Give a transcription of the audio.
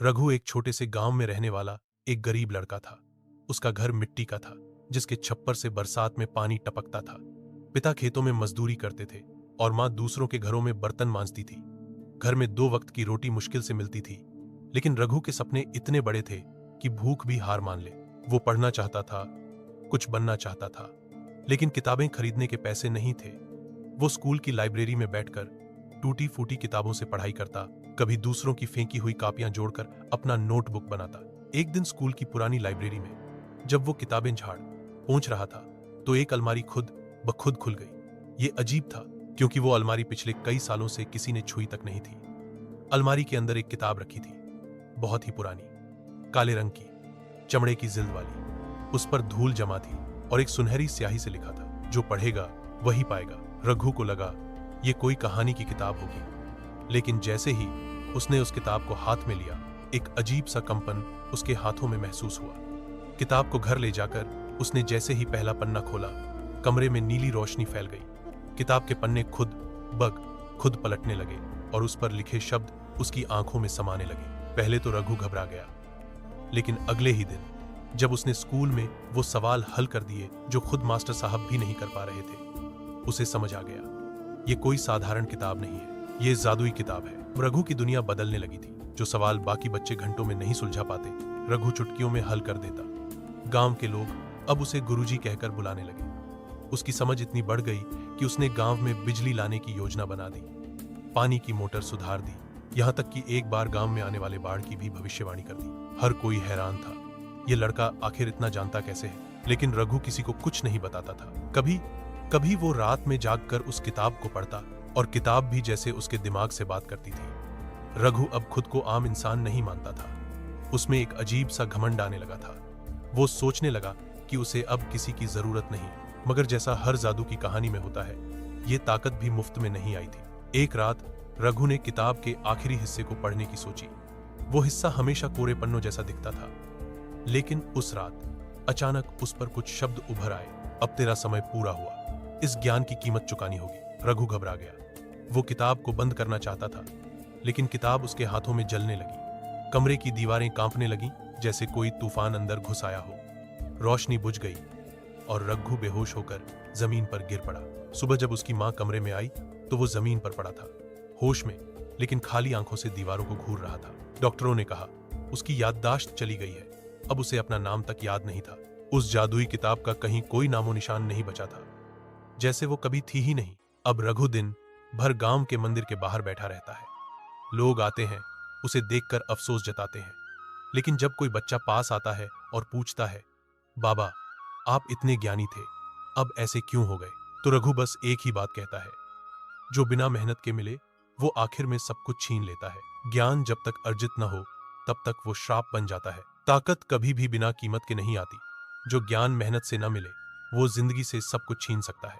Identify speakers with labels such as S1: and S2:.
S1: रघु एक छोटे से गांव में रहने वाला एक गरीब लड़का था। उसका घर मिट्टी का था, जिसके छप्पर से बरसात में पानी टपकता था। पिता खेतों में मजदूरी करते थे और मां दूसरों के घरों में बर्तन मांजती थी। घर में 2 वक्त की रोटी मुश्किल से मिलती थी, लेकिन रघु के सपने इतने बड़े थे कि भूख भी हार मान ले। वो पढ़ना चाहता था, कुछ बनना चाहता था, लेकिन किताबें खरीदने के पैसे नहीं थे। वो स्कूल की लाइब्रेरी में बैठकर टूटी फूटी किताबों से पढ़ाई करता, कभी दूसरों की फेंकी हुई कापियां जोड़कर अपना नोटबुक बनाता। एक दिन स्कूल की पुरानी लाइब्रेरी में जब वो किताबें झाड़ पहुंच रहा था, तो एक अलमारी खुद ब खुद खुल गई। ये अजीब था, क्योंकि वो अलमारी पिछले कई सालों से किसी ने छुई तक नहीं थी। अलमारी के अंदर एक किताब रखी थी, बहुत ही पुरानी, काले रंग की, चमड़े की जिल्द वाली। उस पर धूल जमा थी और एक सुनहरी स्याही से लिखा था, जो पढ़ेगा वही पाएगा। रघु को लगा ये कोई कहानी की किताब होगी, लेकिन जैसे ही उसने उस किताब को हाथ में लिया, एक अजीब सा कंपन उसके हाथों में महसूस हुआ। किताब को घर ले जाकर उसने जैसे ही पहला पन्ना खोला, कमरे में नीली रोशनी फैल गई। किताब के पन्ने खुद पलटने लगे और उस पर लिखे शब्द उसकी आंखों में समाने लगे। पहले तो रघु घबरा गया, लेकिन अगले ही दिन जब उसने स्कूल में वो सवाल हल कर दिए जो खुद मास्टर साहब भी नहीं कर पा रहे थे, उसे समझ आ गया ये कोई साधारण किताब नहीं है, ये जादुई किताब है। रघु की दुनिया बदलने लगी थी। जो सवाल बाकी बच्चे घंटों में नहीं सुलझा पाते, रघु चुटकियों में हल कर देता। गांव के लोग अब उसे गुरुजी कहकर बुलाने लगे। उसकी समझ इतनी बढ़ गई कि उसने गांव में बिजली लाने की योजना बना दी, पानी की मोटर सुधार दी, यहां तक कि एक बार गांव में आने वाले बाढ़ की भी भविष्यवाणी कर दी। हर कोई हैरान था, ये लड़का आखिर इतना जानता कैसे है। लेकिन रघु किसी को कुछ नहीं बताता था। कभी वो रात में जागकर उस किताब को पढ़ता और किताब भी जैसे उसके दिमाग से बात करती थी। रघु अब खुद को आम इंसान नहीं मानता था। उसमें एक अजीब सा घमंड आने लगा था। वो सोचने लगा कि उसे अब किसी की जरूरत नहीं। मगर जैसा हर जादू की कहानी में होता है, ये ताकत भी मुफ्त में नहीं आई थी। एक रात रघु ने किताब के आखिरी हिस्से को पढ़ने की सोची। वो हिस्सा हमेशा कोरे पन्नों जैसा दिखता था, लेकिन उस रात अचानक उस पर कुछ शब्द उभर आए। अब तेरा समय पूरा हुआ, इस ज्ञान की कीमत चुकानी होगी। रघु घबरा गया। वो किताब को बंद करना चाहता था, लेकिन किताब उसके हाथों में जलने लगी। कमरे की दीवारें कांपने लगी, जैसे कोई तूफान अंदर घुस आया हो। रोशनी बुझ गई और रघु बेहोश होकर जमीन पर गिर पड़ा। सुबह जब उसकी मां कमरे में आई, तो वो जमीन पर पड़ा था, होश में, लेकिन खाली आंखों से दीवारों को घूर रहा था। डॉक्टरों ने कहा उसकी याददाश्त चली गई है, अब उसे अपना नाम तक याद नहीं था। उस जादुई किताब का कहीं कोई नामो निशान नहीं बचा था, जैसे वो कभी थी ही नहीं। अब रघु दिन भर गांव के मंदिर के बाहर बैठा रहता है। लोग आते हैं, उसे देखकर अफसोस जताते हैं, लेकिन जब कोई बच्चा पास आता है और पूछता है, बाबा आप इतने ज्ञानी थे, अब ऐसे क्यों हो गए, तो रघु बस एक ही बात कहता है, जो बिना मेहनत के मिले वो आखिर में सब कुछ छीन लेता है। ज्ञान जब तक अर्जित न हो, तब तक वो श्राप बन जाता है। ताकत कभी भी बिना कीमत के नहीं आती। जो ज्ञान मेहनत से न मिले, वो जिंदगी से सब कुछ छीन सकता है।